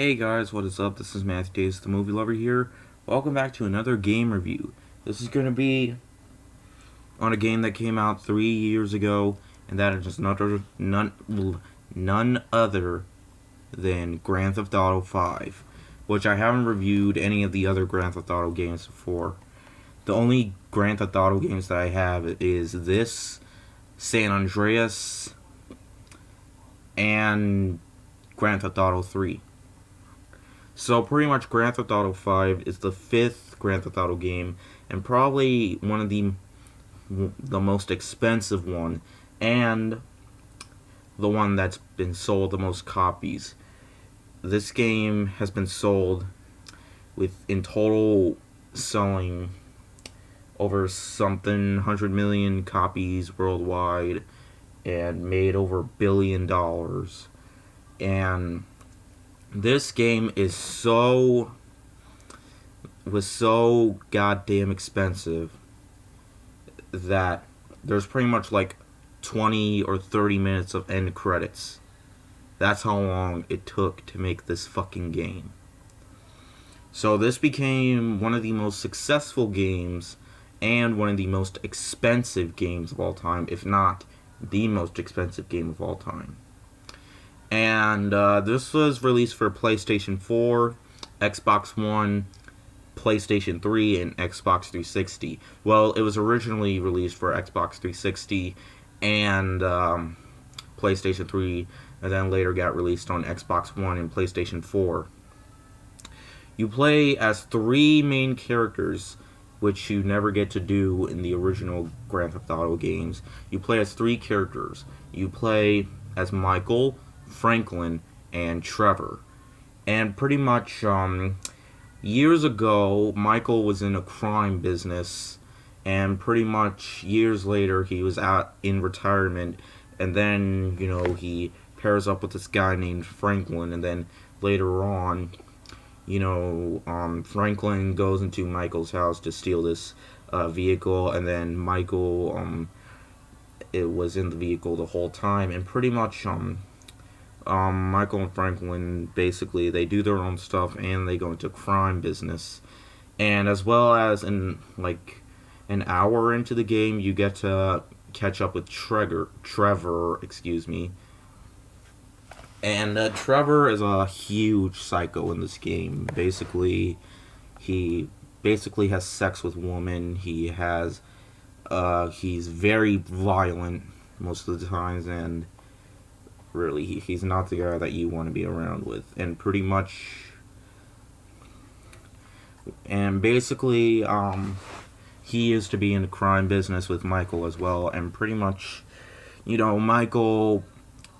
Hey guys, what is up? This is Matthew Davis, the movie lover here. Welcome back to another game review. This is going to be on a game that came out 3 years ago, and that is none other than Grand Theft Auto 5, which I haven't reviewed any of the other Grand Theft Auto games before. The only Grand Theft Auto games that I have is this, San Andreas, and Grand Theft Auto 3. So pretty much Grand Theft Auto 5 is the fifth Grand Theft Auto game, and probably one of the most expensive one, and the one that's been sold the most copies. This game has been sold in total selling over something 100 million copies worldwide and made over $1 billion. And this game was so goddamn expensive that there's pretty much like 20 or 30 minutes of end credits. That's how long it took to make this fucking game. So this became one of the most successful games and one of the most expensive games of all time, if not the most expensive game of all time. And this was released for PlayStation 4, Xbox One, PlayStation 3, and Xbox 360. Well, it was originally released for Xbox 360 and PlayStation 3, and then later got released on Xbox One and PlayStation 4. You play as three main characters, which you never get to do in the original Grand Theft Auto games. You play as three characters. You play as Michael, Franklin, and Trevor. And pretty much years ago, Michael was in a crime business, and pretty much years later he was out in retirement, and then he pairs up with this guy named Franklin, and then later on Franklin goes into Michael's house to steal this vehicle, and then Michael it was in the vehicle the whole time, and pretty much Michael and Franklin, basically, they do their own stuff and they go into crime business. And as well as in like an hour into the game, you get to catch up with Trevor, excuse me. And Trevor is a huge psycho in this game. Basically, he basically has sex with women. He's very violent most of the times, and really, he's not the guy that you want to be around with. And pretty much, and basically, he is to be in the crime business with Michael as well. And pretty much, Michael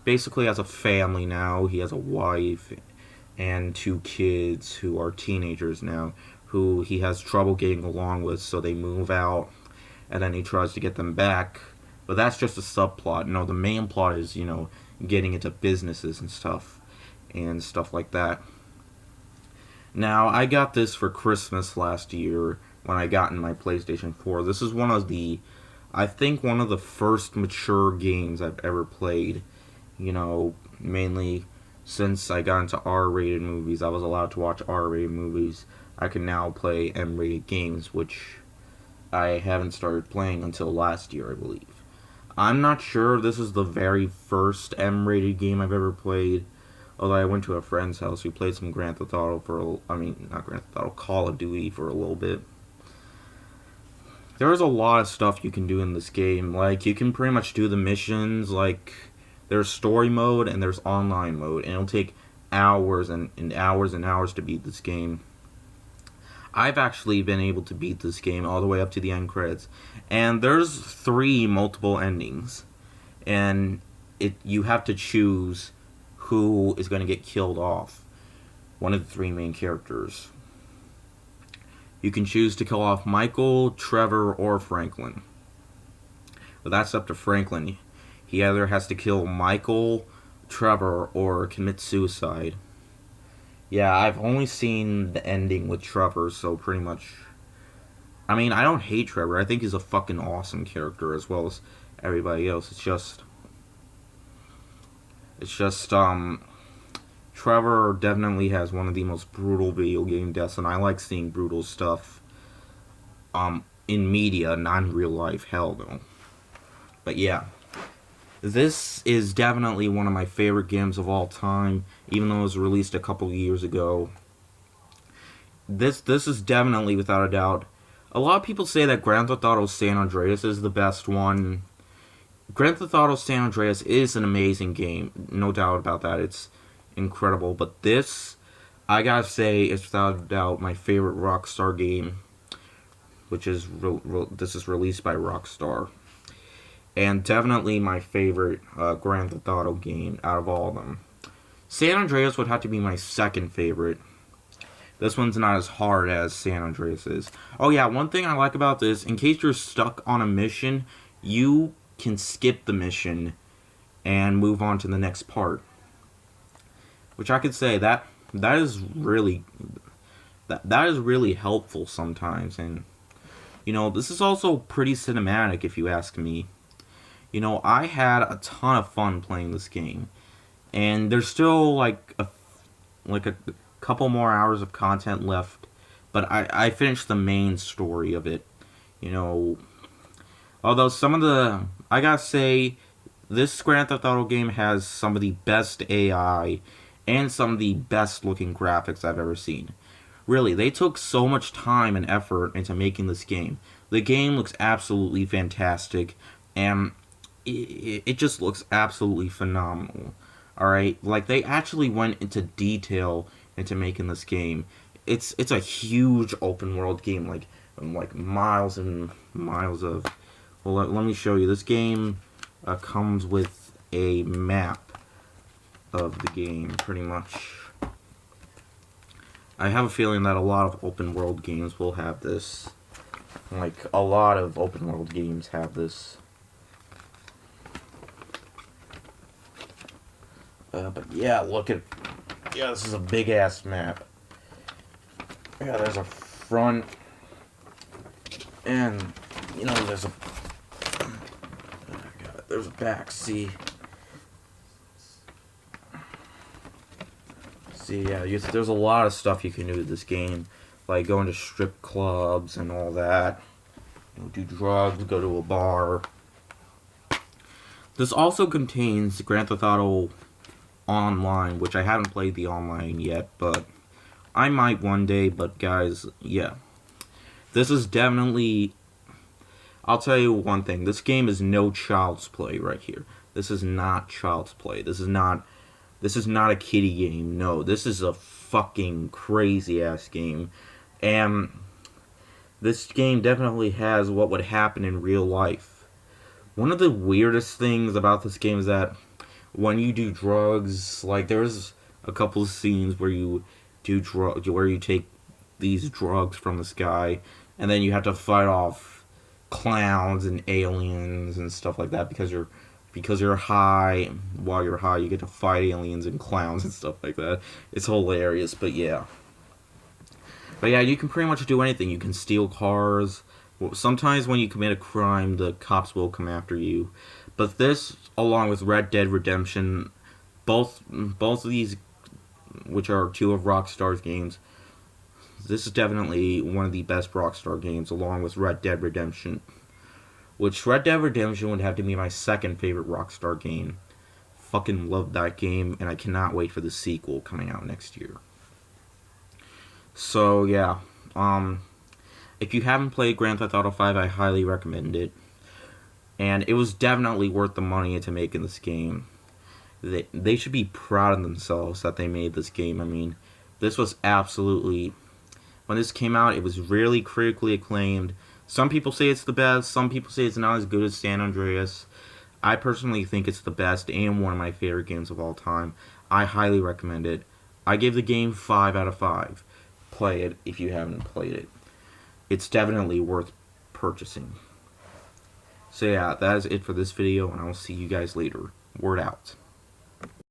basically has a family now. He has a wife and two kids who are teenagers now, who he has trouble getting along with, so they move out, and then he tries to get them back. But that's just a subplot. No, the main plot is, getting into businesses and stuff like that. Now, I got this for Christmas last year when I got in my PlayStation 4. This is one of the first mature games I've ever played. Mainly since I got into R-rated movies, I was allowed to watch R-rated movies. I can now play M-rated games, which I haven't started playing until last year, I believe. I'm not sure this is the very first M-rated game I've ever played, although I went to a friend's house who played some Grand Theft Auto not Grand Theft Auto, Call of Duty for a little bit. There's a lot of stuff you can do in this game. Like, you can pretty much do the missions, like, there's story mode and there's online mode, and it'll take hours and hours and hours to beat this game. I've actually been able to beat this game all the way up to the end credits. And there's 3 multiple endings. And you have to choose who is going to get killed off. One of the 3 main characters. You can choose to kill off Michael, Trevor, or Franklin. But that's up to Franklin. He either has to kill Michael, Trevor, or commit suicide. Yeah, I've only seen the ending with Trevor, so pretty much... I mean, I don't hate Trevor. I think he's a fucking awesome character as well as everybody else. It's just Trevor definitely has one of the most brutal video game deaths, and I like seeing brutal stuff in media, not in real life. Hell no. But yeah, this is definitely one of my favorite games of all time, even though it was released a couple years ago. This is definitely, without a doubt. A lot of people say that Grand Theft Auto San Andreas is the best one. Grand Theft Auto San Andreas is an amazing game, no doubt about that. It's incredible, but this, I gotta say, is without a doubt my favorite Rockstar game, which is this is released by Rockstar, and definitely my favorite Grand Theft Auto game out of all of them. San Andreas would have to be my second favorite. This one's not as hard as San Andreas is. Oh yeah, one thing I like about this, in case you're stuck on a mission, you can skip the mission and move on to the next part. Which I could say that is really that is really helpful sometimes, and you know, this is also pretty cinematic if you ask me. You know, I had a ton of fun playing this game, and there's still like a couple more hours of content left, but I finished the main story of it. You know, although some of the, I gotta say, this Grand Theft Auto game has some of the best AI and some of the best looking graphics I've ever seen. Really, they took so much time and effort into making this game. The game looks absolutely fantastic, and it just looks absolutely phenomenal. Alright, like they actually went into detail into making this game. It's a huge open world game, like miles and miles of. Well, let me show you. This game comes with a map of the game, pretty much. I have a feeling that a lot of open world games will have this. Like, a lot of open world games have this. But yeah, yeah, this is a big ass map. Yeah, there's a front, and you know, there's a back. See, yeah, there's a lot of stuff you can do with this game, like going to strip clubs and all that. You know, do drugs, go to a bar. This also contains Grand Theft Auto Online, which I haven't played the online yet, but I might one day. But guys, yeah, this is definitely, I'll tell you one thing, this game is no child's play right here. This is not child's play. This is not a kiddie game. No, this is a fucking crazy ass game, and this game definitely has what would happen in real life. One of the weirdest things about this game is that when you do drugs, like there's a couple of scenes where you where you take these drugs from the sky, and then you have to fight off clowns and aliens and stuff like that because you're high. While you're high, you get to fight aliens and clowns and stuff like that. It's hilarious, but yeah. But yeah, you can pretty much do anything. You can steal cars. Sometimes when you commit a crime, the cops will come after you. But this, along with Red Dead Redemption, both of these, which are two of Rockstar's games, this is definitely one of the best Rockstar games, along with Red Dead Redemption. Which Red Dead Redemption would have to be my second favorite Rockstar game. Fucking love that game, and I cannot wait for the sequel coming out next year. So yeah, if you haven't played Grand Theft Auto 5, I highly recommend it. And it was definitely worth the money into making this game. They should be proud of themselves that they made this game. I mean, this was absolutely, when this came out, it was really critically acclaimed. Some people say it's the best, some people say it's not as good as San Andreas. I personally think it's the best and one of my favorite games of all time. I highly recommend it. I give the game 5 out of 5. Play it if you haven't played it. It's definitely worth purchasing. So yeah, that is it for this video, and I'll see you guys later. Word out.